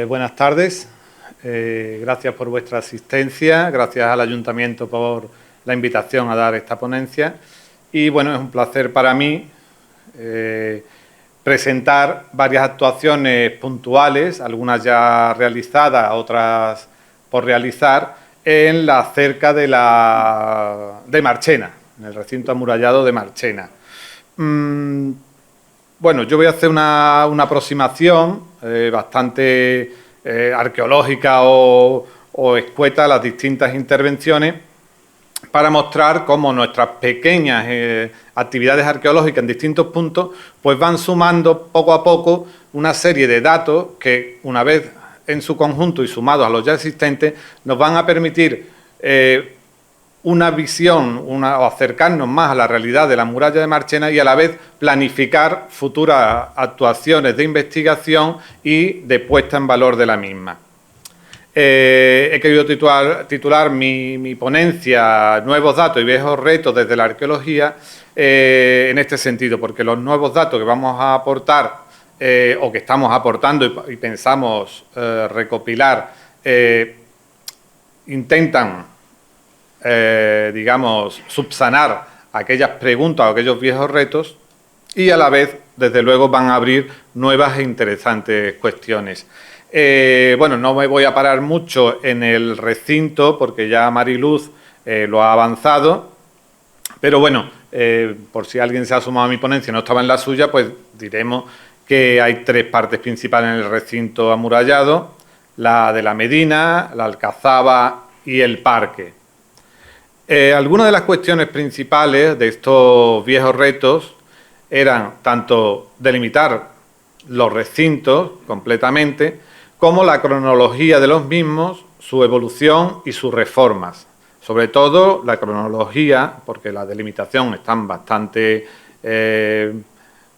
Buenas tardes. Gracias por vuestra asistencia, gracias al Ayuntamiento por la invitación a dar esta ponencia. Y bueno, es un placer para mí presentar varias actuaciones puntuales, algunas ya realizadas, otras por realizar, en la cerca de Marchena, en el recinto amurallado de Marchena. Bueno, yo voy a hacer una aproximación bastante arqueológica o escueta a las distintas intervenciones para mostrar cómo nuestras pequeñas actividades arqueológicas en distintos puntos pues van sumando poco a poco una serie de datos que, una vez en su conjunto y sumados a los ya existentes, nos van a permitir una visión o acercarnos más a la realidad de la muralla de Marchena y a la vez planificar futuras actuaciones de investigación y de puesta en valor de la misma. He querido titular mi ponencia Nuevos datos y viejos retos desde la arqueología en este sentido, porque los nuevos datos que vamos a aportar o que estamos aportando y pensamos recopilar intentan digamos, subsanar aquellas preguntas o aquellos viejos retos y a la vez, desde luego, van a abrir nuevas e interesantes cuestiones. Bueno, no me voy a parar mucho en el recinto porque ya Mariluz lo ha avanzado, pero bueno, por si alguien se ha sumado a mi ponencia y no estaba en la suya, pues diremos que hay tres partes principales en el recinto amurallado: la de la Medina, la Alcazaba y el Parque. Algunas de las cuestiones principales de estos viejos retos eran tanto delimitar los recintos completamente, como la cronología de los mismos, su evolución y sus reformas. Sobre todo la cronología, porque la delimitación están bastante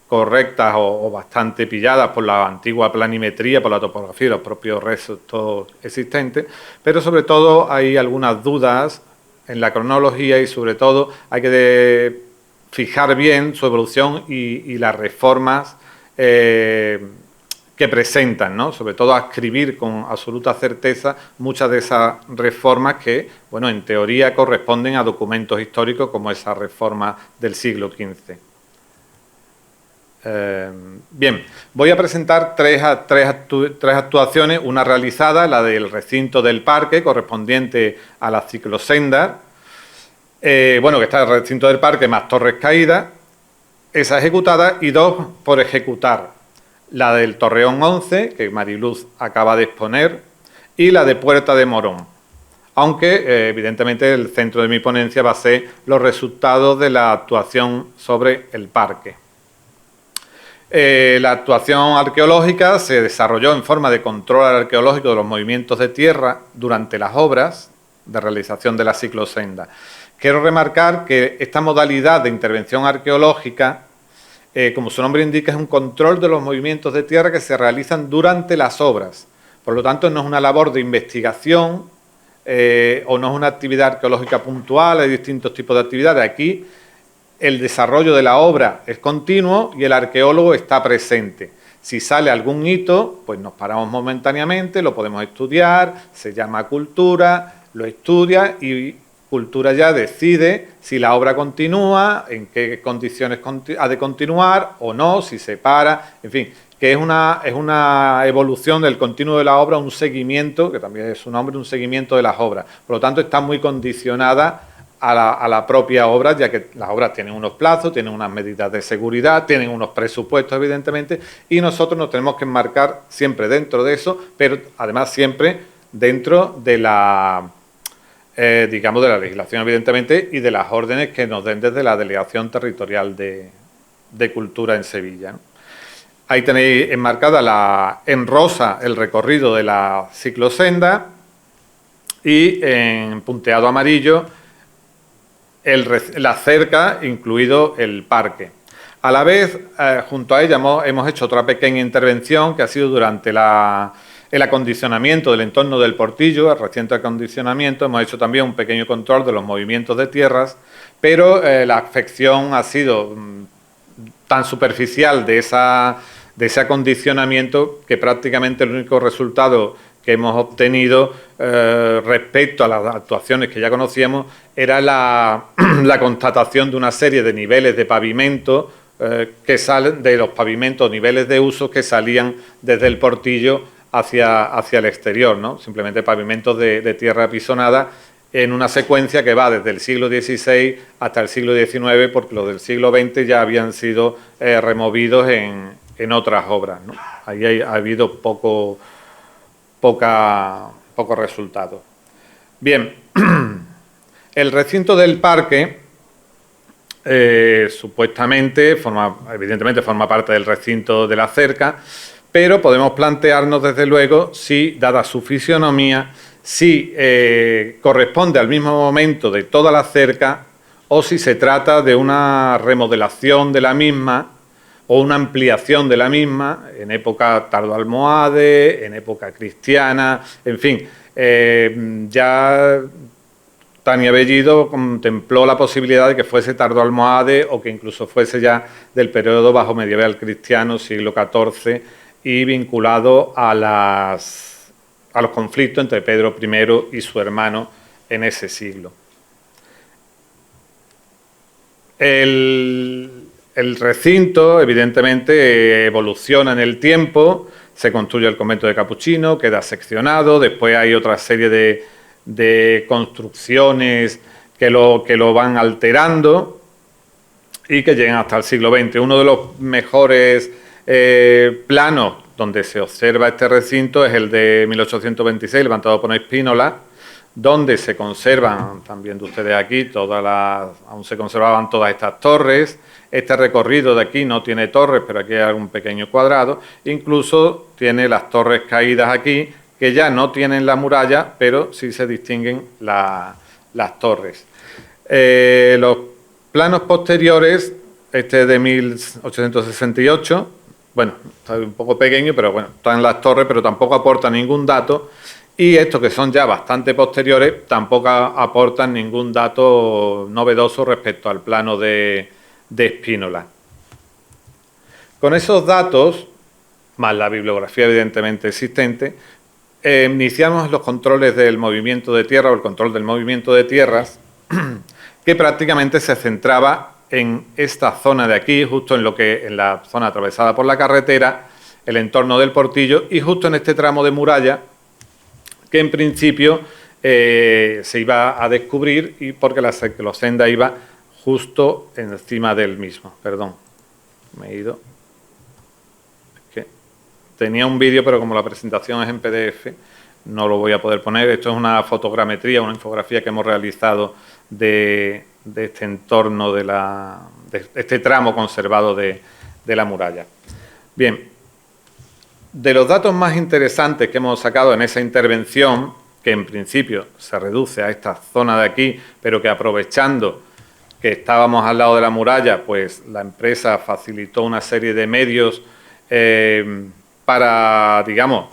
correctas o bastante pilladas por la antigua planimetría, por la topografía y los propios restos existentes, pero sobre todo hay algunas dudas en la cronología y sobre todo hay que fijar bien su evolución y las reformas que presentan, ¿no? Sobre todo adscribir con absoluta certeza muchas de esas reformas que, bueno, en teoría corresponden a documentos históricos como esa reforma del siglo XV. Bien, voy a presentar tres actuaciones, una realizada, la del recinto del Parque, correspondiente a la ciclosenda, bueno, que está el recinto del Parque más Torres Caídas, esa ejecutada, y dos por ejecutar, la del Torreón 11, que Mariluz acaba de exponer, y la de Puerta de Morón, aunque evidentemente el centro de mi ponencia va a ser los resultados de la actuación sobre el Parque. La actuación arqueológica se desarrolló en forma de control arqueológico de los movimientos de tierra durante las obras de realización de la ciclosenda. Quiero remarcar que esta modalidad de intervención arqueológica, como su nombre indica, es un control de los movimientos de tierra que se realizan durante las obras. Por lo tanto, no es una labor de investigación o no es una actividad arqueológica puntual, hay distintos tipos de actividades. Aquí el desarrollo de la obra es continuo y el arqueólogo está presente. Si sale algún hito, pues nos paramos momentáneamente, lo podemos estudiar, se llama cultura, lo estudia y cultura ya decide si la obra continúa, en qué condiciones ha de continuar o no, si se para, en fin, que es una evolución del continuo de la obra, un seguimiento, que también es su nombre, un seguimiento de las obras. Por lo tanto, está muy condicionada a la propia obra, ya que las obras tienen unos plazos, tienen unas medidas de seguridad, tienen unos presupuestos, evidentemente, y nosotros nos tenemos que enmarcar siempre dentro de eso, pero además siempre dentro de la, digamos, de la legislación, evidentemente, y de las órdenes que nos den desde la Delegación Territorial de Cultura en Sevilla, ¿no? Ahí tenéis enmarcada en rosa el recorrido de la ciclosenda y en punteado amarillo la cerca, incluido el parque. A la vez, junto a ella hemos hecho otra pequeña intervención que ha sido durante el acondicionamiento del entorno del Portillo, el reciente acondicionamiento. Hemos hecho también un pequeño control de los movimientos de tierras, pero la afección ha sido tan superficial de esa de ese acondicionamiento, que prácticamente el único resultado que hemos obtenido respecto a las actuaciones que ya conocíamos era la constatación de una serie de niveles de pavimento que salen de los pavimentos, niveles de uso que salían desde el portillo hacia el exterior, ¿no? Simplemente pavimentos de tierra apisonada en una secuencia que va desde el siglo XVI hasta el siglo XIX, porque los del siglo XX ya habían sido removidos en otras obras, ¿no? Ahí ha habido poco resultado. Bien, el recinto del parque supuestamente evidentemente forma parte del recinto de la cerca, pero podemos plantearnos desde luego si, dada su fisionomía, si corresponde al mismo momento de toda la cerca o si se trata de una remodelación de la misma o una ampliación de la misma en época tardoalmohade, en época cristiana, en fin. Ya Tania Bellido contempló la posibilidad de que fuese tardoalmohade o que incluso fuese ya del periodo bajo medieval cristiano, siglo XIV, y vinculado a los conflictos entre Pedro I y su hermano en ese siglo. El recinto, evidentemente, evoluciona en el tiempo, se construye el convento de Capuchino, queda seccionado, después hay otra serie de construcciones que lo van alterando y que llegan hasta el siglo XX. Uno de los mejores planos donde se observa este recinto es el de 1826, levantado por Spínola, donde se conservan, están viendo ustedes aquí, aún se conservaban todas estas torres. Este recorrido de aquí no tiene torres, pero aquí hay un pequeño cuadrado. Incluso tiene las torres caídas aquí, que ya no tienen la muralla, pero sí se distinguen las torres. Los planos posteriores, este es de 1868, bueno, está un poco pequeño, pero bueno, están las torres, pero tampoco aporta ningún dato. Y estos, que son ya bastante posteriores, tampoco aportan ningún dato novedoso respecto al plano de Spínola. Con esos datos, más la bibliografía evidentemente existente, iniciamos los controles del movimiento de tierra o el control del movimiento de tierras, que prácticamente se centraba en esta zona de aquí, justo en la zona atravesada por la carretera, el entorno del portillo y justo en este tramo de muralla que en principio se iba a descubrir y porque la ciclosenda iba justo encima del mismo. Perdón, me he ido. Es que tenía un vídeo, pero como la presentación es en PDF, no lo voy a poder poner. Esto es una fotogrametría, una infografía que hemos realizado de este entorno, de este tramo conservado de la muralla. Bien, de los datos más interesantes que hemos sacado en esa intervención, que en principio se reduce a esta zona de aquí, pero que aprovechando que estábamos al lado de la muralla, pues la empresa facilitó una serie de medios para, digamos,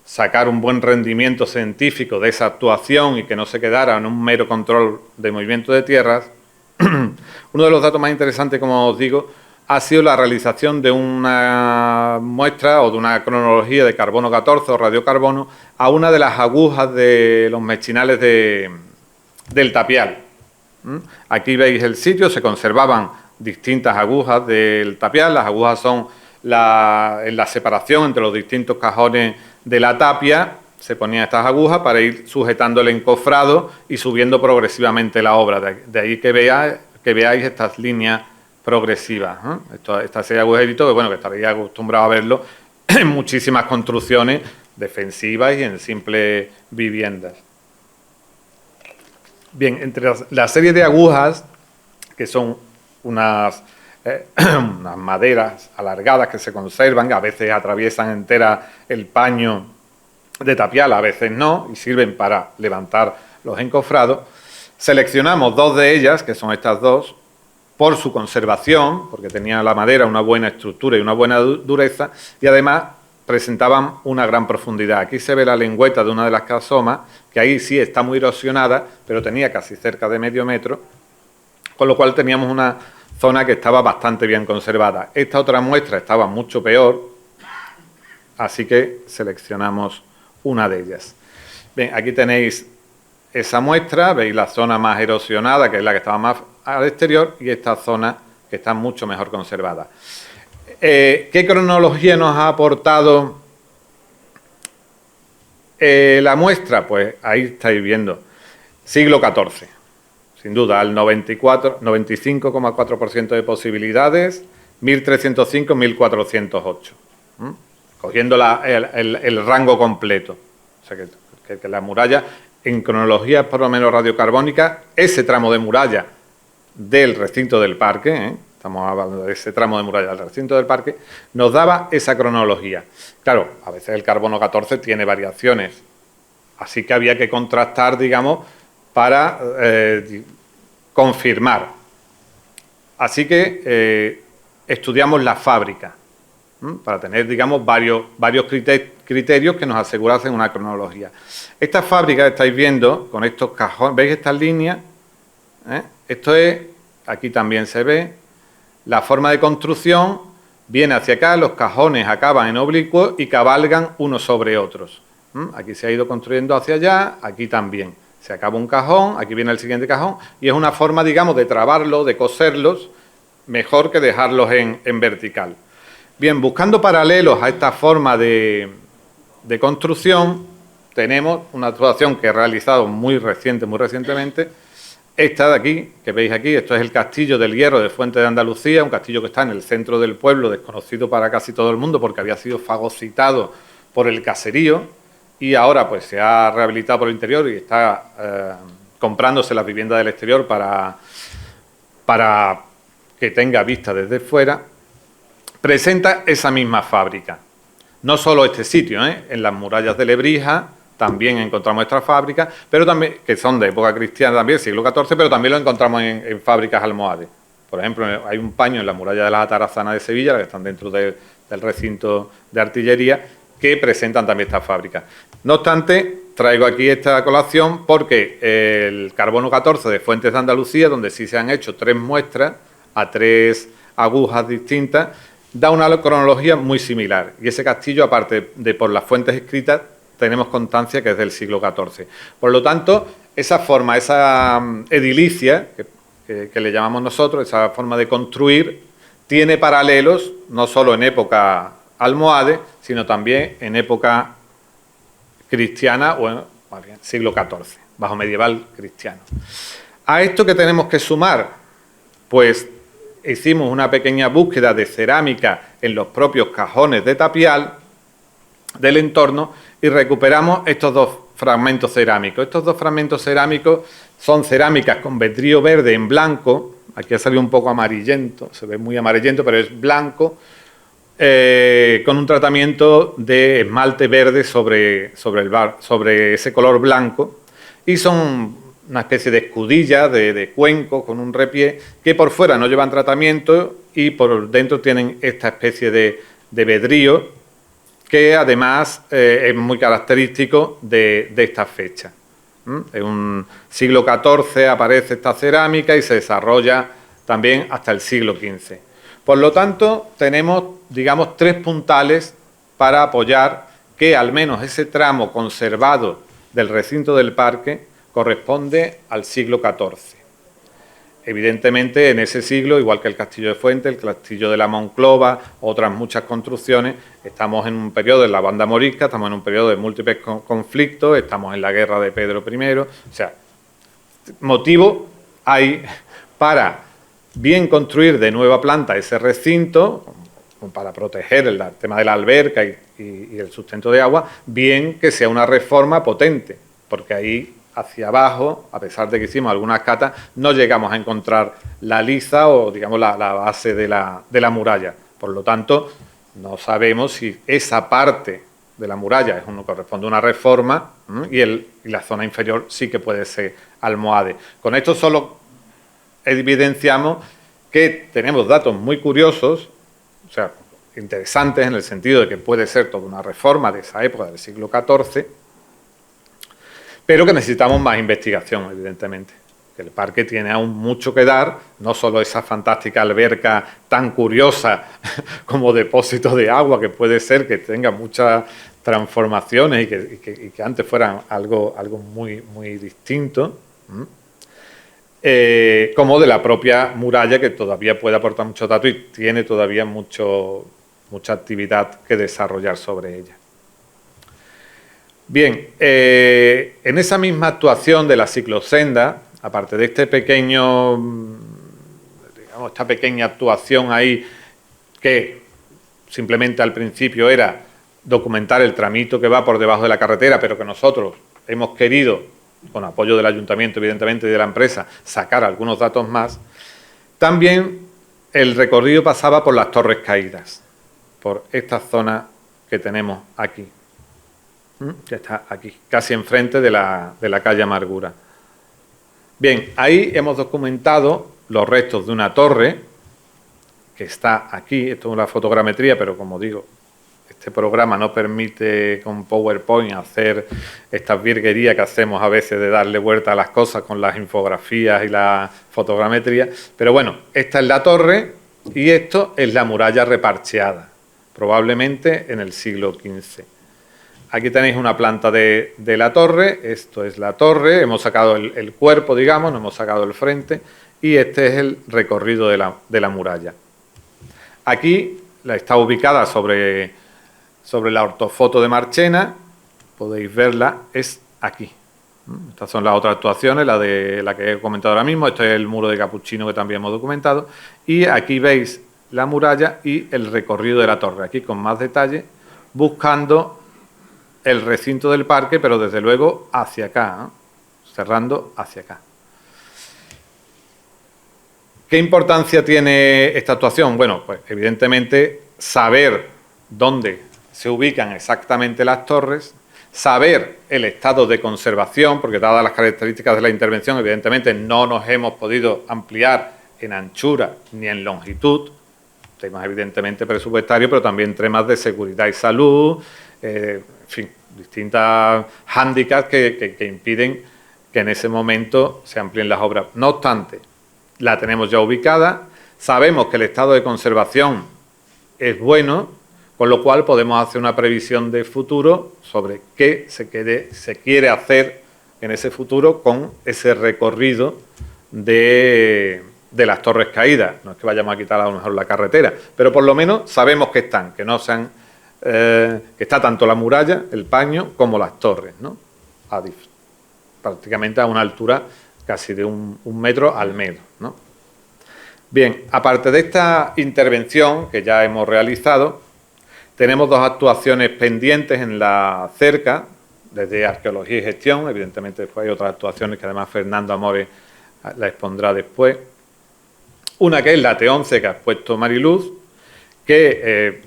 sacar un buen rendimiento científico de esa actuación y que no se quedara en un mero control de movimiento de tierras. Uno de los datos más interesantes, como os digo, ha sido la realización de una muestra o de una cronología de carbono 14 o radiocarbono a una de las agujas de los mechinales del tapial. Aquí veis el sitio, se conservaban distintas agujas del tapial. Las agujas son en la separación entre los distintos cajones de la tapia. Se ponían estas agujas para ir sujetando el encofrado y subiendo progresivamente la obra. De ahí que veáis estas líneas progresivas. Esta serie de agujeritos, que bueno, que estaréis acostumbrados a verlo en muchísimas construcciones defensivas y en simples viviendas. Bien, entre la serie de agujas, que son unas maderas alargadas que se conservan, a veces atraviesan entera el paño de tapial, a veces no, y sirven para levantar los encofrados. Seleccionamos dos de ellas, que son estas dos, por su conservación, porque tenía la madera una buena estructura y una buena dureza, y además presentaban una gran profundidad. Aquí se ve la lengüeta de una de las casomas, que ahí sí está muy erosionada, pero tenía casi cerca de medio metro, con lo cual teníamos una zona que estaba bastante bien conservada. Esta otra muestra estaba mucho peor, así que seleccionamos una de ellas. Bien, aquí tenéis esa muestra, veis la zona más erosionada, que es la que estaba más al exterior, y esta zona que está mucho mejor conservada. ¿Qué cronología nos ha aportado la muestra? Pues ahí estáis viendo, siglo XIV, sin duda, al 95,4% de posibilidades, 1305-1408, cogiendo el rango completo. O sea que la muralla, en cronología por lo menos radiocarbónica, ese tramo de muralla del recinto del parque, estamos hablando de ese tramo de muralla del recinto del parque, nos daba esa cronología. Claro, a veces el carbono 14 tiene variaciones, así que había que contrastar, digamos, para confirmar. Así que estudiamos la fábrica, para tener, digamos, varios criterios que nos asegurasen una cronología. Esta fábrica estáis viendo con estos cajones, ¿veis estas líneas? Esto es, aquí también se ve, la forma de construcción viene hacia acá, los cajones acaban en oblicuo y cabalgan unos sobre otros. Aquí se ha ido construyendo hacia allá, aquí también. Se acaba un cajón, aquí viene el siguiente cajón, y es una forma, digamos, de trabarlos, de coserlos, mejor que dejarlos en vertical. Bien, buscando paralelos a esta forma de construcción, tenemos una actuación que he realizado muy recientemente. Esta de aquí, que veis aquí, esto es el Castillo del Hierro de Fuente de Andalucía, un castillo que está en el centro del pueblo, desconocido para casi todo el mundo porque había sido fagocitado por el caserío y ahora pues se ha rehabilitado por el interior y está comprándose las viviendas del exterior para que tenga vista desde fuera. Presenta esa misma fábrica. No solo este sitio, en las murallas de Lebrija también encontramos esta fábrica, pero también, que son de época cristiana también, siglo XIV, pero también lo encontramos en fábricas almohades. Por ejemplo, hay un paño en la muralla de las Atarazanas de Sevilla, que están dentro del recinto de artillería, que presentan también estas fábricas. No obstante, traigo aquí esta colación porque el carbono 14 de Fuentes de Andalucía, donde sí se han hecho 3 muestras a 3 agujas distintas, da una cronología muy similar. Y ese castillo, aparte de por las fuentes escritas, tenemos constancia que es del siglo XIV. Por lo tanto, esa forma, esa edilicia, que le llamamos nosotros, esa forma de construir, tiene paralelos no solo en época almohade, sino también en época cristiana o en siglo XIV, bajo medieval cristiano. ¿A esto qué tenemos que sumar? Pues hicimos una pequeña búsqueda de cerámica en los propios cajones de tapial del entorno y recuperamos estos 2 fragmentos cerámicos. Estos 2 fragmentos cerámicos son cerámicas con vidrio verde en blanco. Aquí ha salido un poco amarillento, se ve muy amarillento, pero es blanco, con un tratamiento de esmalte verde sobre ese color blanco, y son una especie de escudilla, de cuenco con un repié, que por fuera no llevan tratamiento y por dentro tienen esta especie de vedrío, que además es muy característico de esta fecha. En un siglo XIV aparece esta cerámica y se desarrolla también hasta el siglo XV. Por lo tanto, tenemos, digamos, 3 puntales para apoyar que al menos ese tramo conservado del recinto del parque corresponde al siglo XIV. Evidentemente, en ese siglo, igual que el Castillo de Fuentes, el Castillo de la Monclova, otras muchas construcciones, estamos en un periodo de la banda morisca, estamos en un periodo de múltiples conflictos, estamos en la guerra de Pedro I. O sea, motivo hay para bien construir de nueva planta ese recinto, para proteger el tema de la alberca y el sustento de agua, bien que sea una reforma potente, porque ahí hacia abajo, a pesar de que hicimos algunas catas, no llegamos a encontrar la liza o, digamos, la base de la muralla. Por lo tanto, no sabemos si esa parte de la muralla corresponde a una reforma y la zona inferior sí que puede ser almohade. Con esto solo evidenciamos que tenemos datos muy curiosos, o sea, interesantes en el sentido de que puede ser toda una reforma de esa época del siglo XIV, pero que necesitamos más investigación, evidentemente. que el parque tiene aún mucho que dar, no solo esa fantástica alberca tan curiosa como depósito de agua, que puede ser que tenga muchas transformaciones y que antes fueran algo muy, muy distinto, como de la propia muralla, que todavía puede aportar muchos datos y tiene todavía mucha actividad que desarrollar sobre ella. Bien, en esa misma actuación de la ciclosenda, aparte de este pequeño, digamos, esta pequeña actuación ahí, que simplemente al principio era documentar el tramito que va por debajo de la carretera, pero que nosotros hemos querido, con apoyo del ayuntamiento, evidentemente, y de la empresa, sacar algunos datos más, también el recorrido pasaba por las Torres Caídas, por esta zona que tenemos aquí, que está aquí, casi enfrente de la calle Amargura. Bien, ahí hemos documentado los restos de una torre que está aquí. Esto es una fotogrametría, pero como digo, este programa no permite con PowerPoint hacer estas virguerías que hacemos a veces de darle vuelta a las cosas con las infografías y la fotogrametría. Pero bueno, esta es la torre y esto es la muralla reparcheada, probablemente en el siglo XV. Aquí tenéis una planta de la torre, esto es la torre, hemos sacado el cuerpo, digamos, no hemos sacado el frente, y este es el recorrido de la muralla. Aquí está ubicada sobre la ortofoto de Marchena, podéis verla, es aquí. Estas son las otras actuaciones, la que he comentado ahora mismo, esto es el muro de Capuchino que también hemos documentado, y aquí veis la muralla y el recorrido de la torre, aquí con más detalle, buscando el recinto del parque, pero desde luego hacia acá, cerrando hacia acá. ¿Qué importancia tiene esta actuación? Bueno, pues evidentemente saber dónde se ubican exactamente las torres, saber el estado de conservación, porque dadas las características de la intervención, evidentemente no nos hemos podido ampliar en anchura ni en longitud, temas evidentemente presupuestarios, pero también temas de seguridad y salud, en fin, distintas hándicaps que impiden que en ese momento se amplíen las obras. No obstante, la tenemos ya ubicada, sabemos que el estado de conservación es bueno, con lo cual podemos hacer una previsión de futuro sobre qué se quiere hacer en ese futuro con ese recorrido de las Torres Caídas. No es que vayamos a quitar a lo mejor la carretera, pero por lo menos sabemos que están, que no sean, que está tanto la muralla, el paño, como las torres, ¿no? Prácticamente a una altura casi de un metro al metro, ¿no? Bien, aparte de esta intervención que ya hemos realizado, tenemos dos actuaciones pendientes en la cerca, desde Arqueología y Gestión. Evidentemente después hay otras actuaciones que además Fernando Amores la expondrá después. Una que es la T11 que ha expuesto Mariluz, que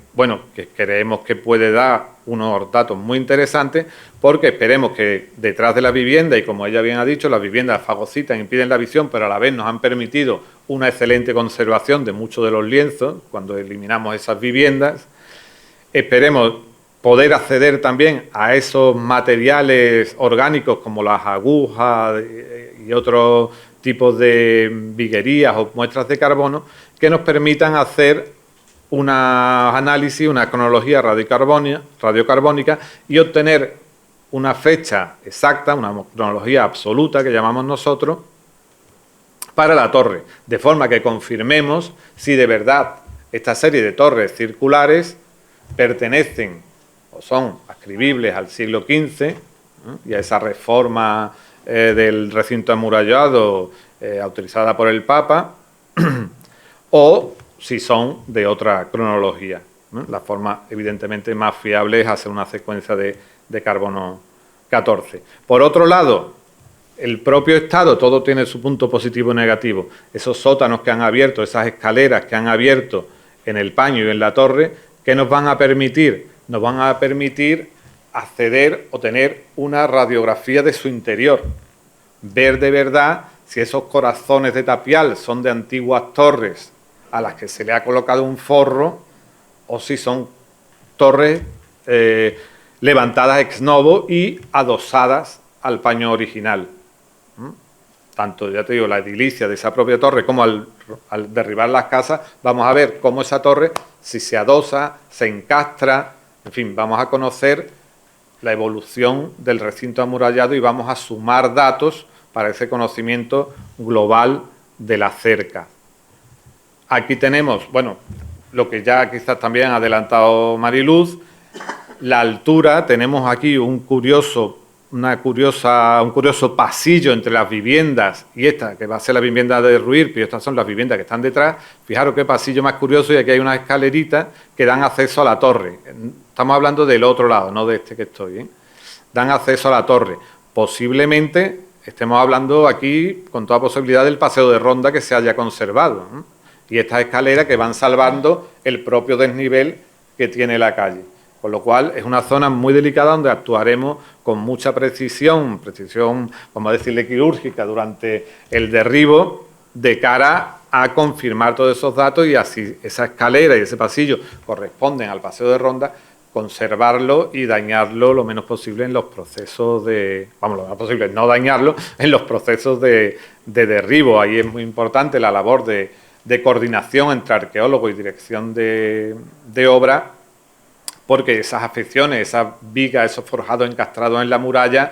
creemos que puede dar unos datos muy interesantes, porque esperemos que detrás de la vivienda, y como ella bien ha dicho, las viviendas fagocitan, impiden la visión, pero a la vez nos han permitido una excelente conservación de muchos de los lienzos cuando eliminamos esas viviendas. Esperemos poder acceder también a esos materiales orgánicos como las agujas y otros tipos de viguerías o muestras de carbono que nos permitan hacer un análisis, una cronología radiocarbónica y obtener una fecha exacta, una cronología absoluta que llamamos nosotros, para la torre, de forma que confirmemos si de verdad esta serie de torres circulares pertenecen o son adscribibles al siglo XV y a esa reforma del recinto amurallado autorizada por el Papa, o si son de otra cronología, ¿no? La forma evidentemente más fiable es hacer una secuencia de carbono 14. Por otro lado, el propio Estado, todo tiene su punto positivo y negativo. Esos sótanos que han abierto, esas escaleras que han abierto en el paño y en la torre, ¿qué nos van a permitir? Nos van a permitir acceder o tener una radiografía de su interior, ver de verdad si esos corazones de tapial son de antiguas torres a las que se le ha colocado un forro o si son torres levantadas ex novo y adosadas al paño original. tanto, ya te digo, la edilicia de esa propia torre como al derribar las casas, vamos a ver cómo esa torre, si se adosa, se encastra, en fin, vamos a conocer la evolución del recinto amurallado y vamos a sumar datos para ese conocimiento global de la cerca. Aquí tenemos, bueno, lo que ya quizás también ha adelantado Mariluz, la altura. Tenemos aquí un curioso pasillo entre las viviendas y esta, que va a ser la vivienda de Ruirpi, y estas son las viviendas que están detrás. Fijaros qué pasillo más curioso, y aquí hay unas escaleritas que dan acceso a la torre. Estamos hablando del otro lado, no de este que estoy, ¿eh? Dan acceso a la torre. Posiblemente estemos hablando aquí con toda posibilidad del paseo de ronda que se haya conservado, ¿eh? Y estas escaleras que van salvando el propio desnivel que tiene la calle. Con lo cual es una zona muy delicada donde actuaremos con mucha precisión, vamos a decirle quirúrgica, durante el derribo, de cara a confirmar todos esos datos, y así esa escalera y ese pasillo corresponden al paseo de ronda, conservarlo y dañarlo lo menos posible en los procesos lo menos posible, no dañarlo en los procesos de derribo. Ahí es muy importante la labor de coordinación entre arqueólogos y dirección de obra, porque esas afecciones, esas vigas, esos forjados encastrados en la muralla,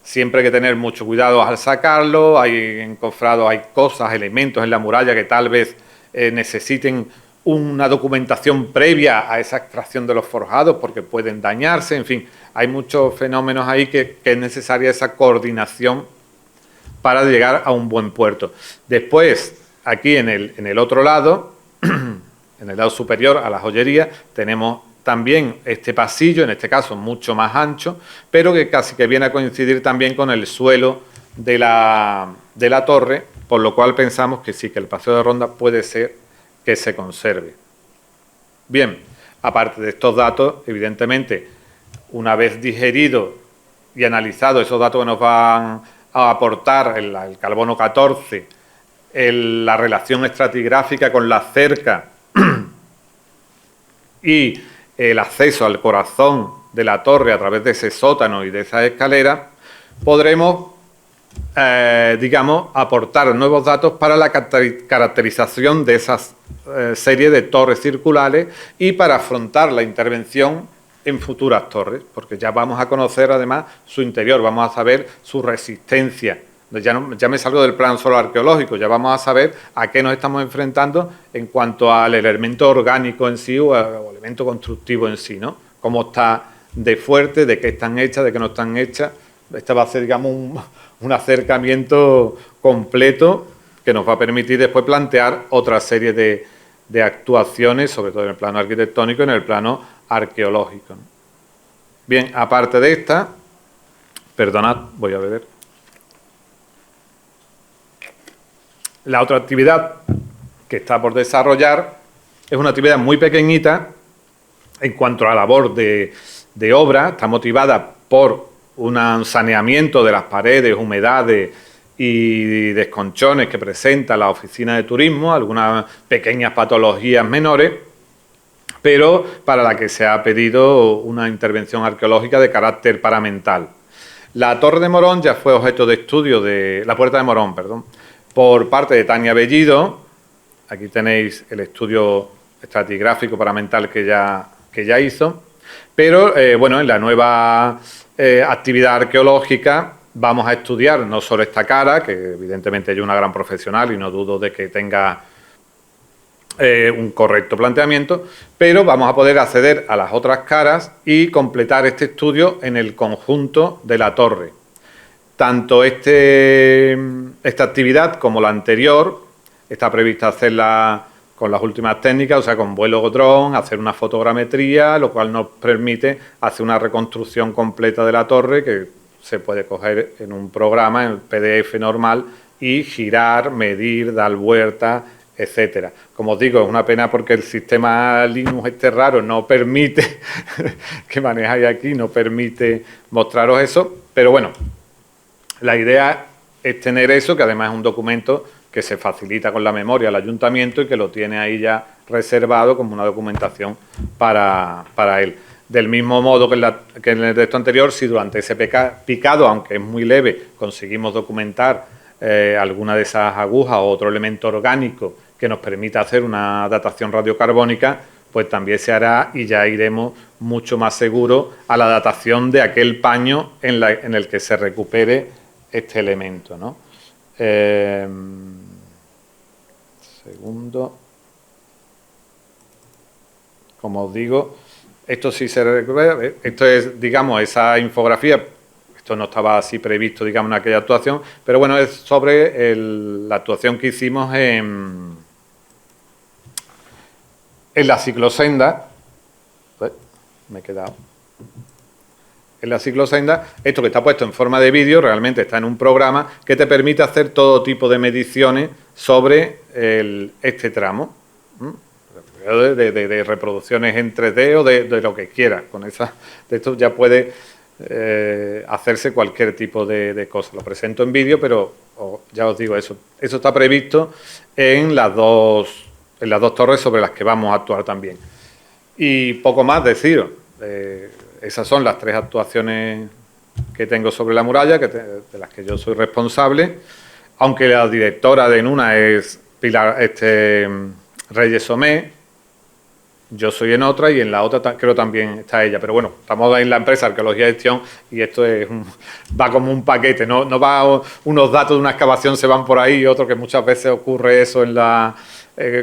siempre hay que tener mucho cuidado al sacarlo. Hay encofrados, hay cosas, elementos en la muralla que tal vez necesiten una documentación previa a esa extracción de los forjados porque pueden dañarse. En fin, hay muchos fenómenos ahí que es necesaria esa coordinación para llegar a un buen puerto. Después, aquí en el otro lado, en el lado superior a la joyería, tenemos también este pasillo, en este caso mucho más ancho, pero que casi que viene a coincidir también con el suelo de la torre, por lo cual pensamos que sí, que el paseo de ronda puede ser que se conserve. Bien, aparte de estos datos, evidentemente, una vez digerido y analizado esos datos que nos van a aportar el carbono 14, la relación estratigráfica con la cerca y el acceso al corazón de la torre a través de ese sótano y de esa escalera, podremos, aportar nuevos datos para la caracterización de esas serie de torres circulares y para afrontar la intervención en futuras torres, porque ya vamos a conocer además su interior, vamos a saber su resistencia. Ya me salgo del plano solo arqueológico, ya vamos a saber a qué nos estamos enfrentando en cuanto al elemento orgánico en sí o elemento constructivo en sí, ¿no? Cómo está de fuerte, de qué están hechas, de qué no están hechas. Este va a ser, digamos, un acercamiento completo que nos va a permitir después plantear otra serie de actuaciones, sobre todo en el plano arquitectónico y en el plano arqueológico, ¿no? Bien, aparte de esta, perdonad, voy a beber. La otra actividad que está por desarrollar es una actividad muy pequeñita en cuanto a la labor de obra. Está motivada por un saneamiento de las paredes, humedades y desconchones que presenta la oficina de turismo, algunas pequeñas patologías menores, pero para la que se ha pedido una intervención arqueológica de carácter paramental. La Torre de Morón ya fue objeto de estudio la Puerta de Morón, perdón, por parte de Tania Bellido. Aquí tenéis el estudio estratigráfico paramental que ya hizo, pero en la nueva actividad arqueológica vamos a estudiar no solo esta cara, que evidentemente ella es una gran profesional y no dudo de que tenga un correcto planteamiento, pero vamos a poder acceder a las otras caras y completar este estudio en el conjunto de la torre. Tanto esta actividad como la anterior está prevista hacerla con las últimas técnicas, o sea, con vuelo dron, hacer una fotogrametría, lo cual nos permite hacer una reconstrucción completa de la torre que se puede coger en un programa, en el PDF normal, y girar, medir, dar vueltas, etcétera. Como os digo, es una pena porque el sistema Linux este raro no permite, que manejáis aquí, no permite mostraros eso, pero bueno, la idea es tener eso, que además es un documento que se facilita con la memoria al ayuntamiento y que lo tiene ahí ya reservado como una documentación para él. Del mismo modo que en el texto anterior, si durante ese picado, aunque es muy leve, conseguimos documentar alguna de esas agujas o otro elemento orgánico que nos permita hacer una datación radiocarbónica, pues también se hará y ya iremos mucho más seguros a la datación de aquel paño en el que se recupere este elemento, ¿no? Segundo. Como os digo, esto sí se recupera. Esto es, digamos, esa infografía. Esto no estaba así previsto, digamos, en aquella actuación, pero bueno, es sobre la actuación que hicimos en la ciclosenda. Me he quedado. En la ciclosenda, esto que está puesto en forma de vídeo, realmente está en un programa que te permite hacer todo tipo de mediciones sobre este tramo. De reproducciones en 3D o de lo que quieras. Con de esto ya puede hacerse cualquier tipo de cosa. Lo presento en vídeo, pero ya os digo, eso está previsto en las dos torres sobre las que vamos a actuar también. Y poco más deciros. Esas son las 3 actuaciones que tengo sobre la muralla, de las que yo soy responsable, aunque la directora de una es Reyes Somé. Yo soy en otra y en la otra creo también está ella. Pero bueno, estamos en la empresa Arqueología y Gestión y esto va como un paquete. No va unos datos de una excavación se van por ahí y otros que muchas veces ocurre eso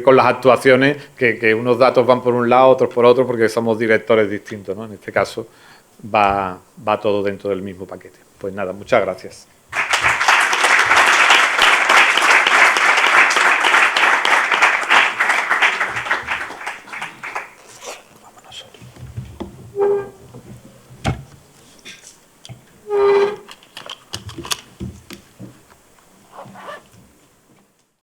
con las actuaciones, que unos datos van por un lado, otros por otro, porque somos directores distintos, ¿no? En este caso va todo dentro del mismo paquete. Pues nada, muchas gracias.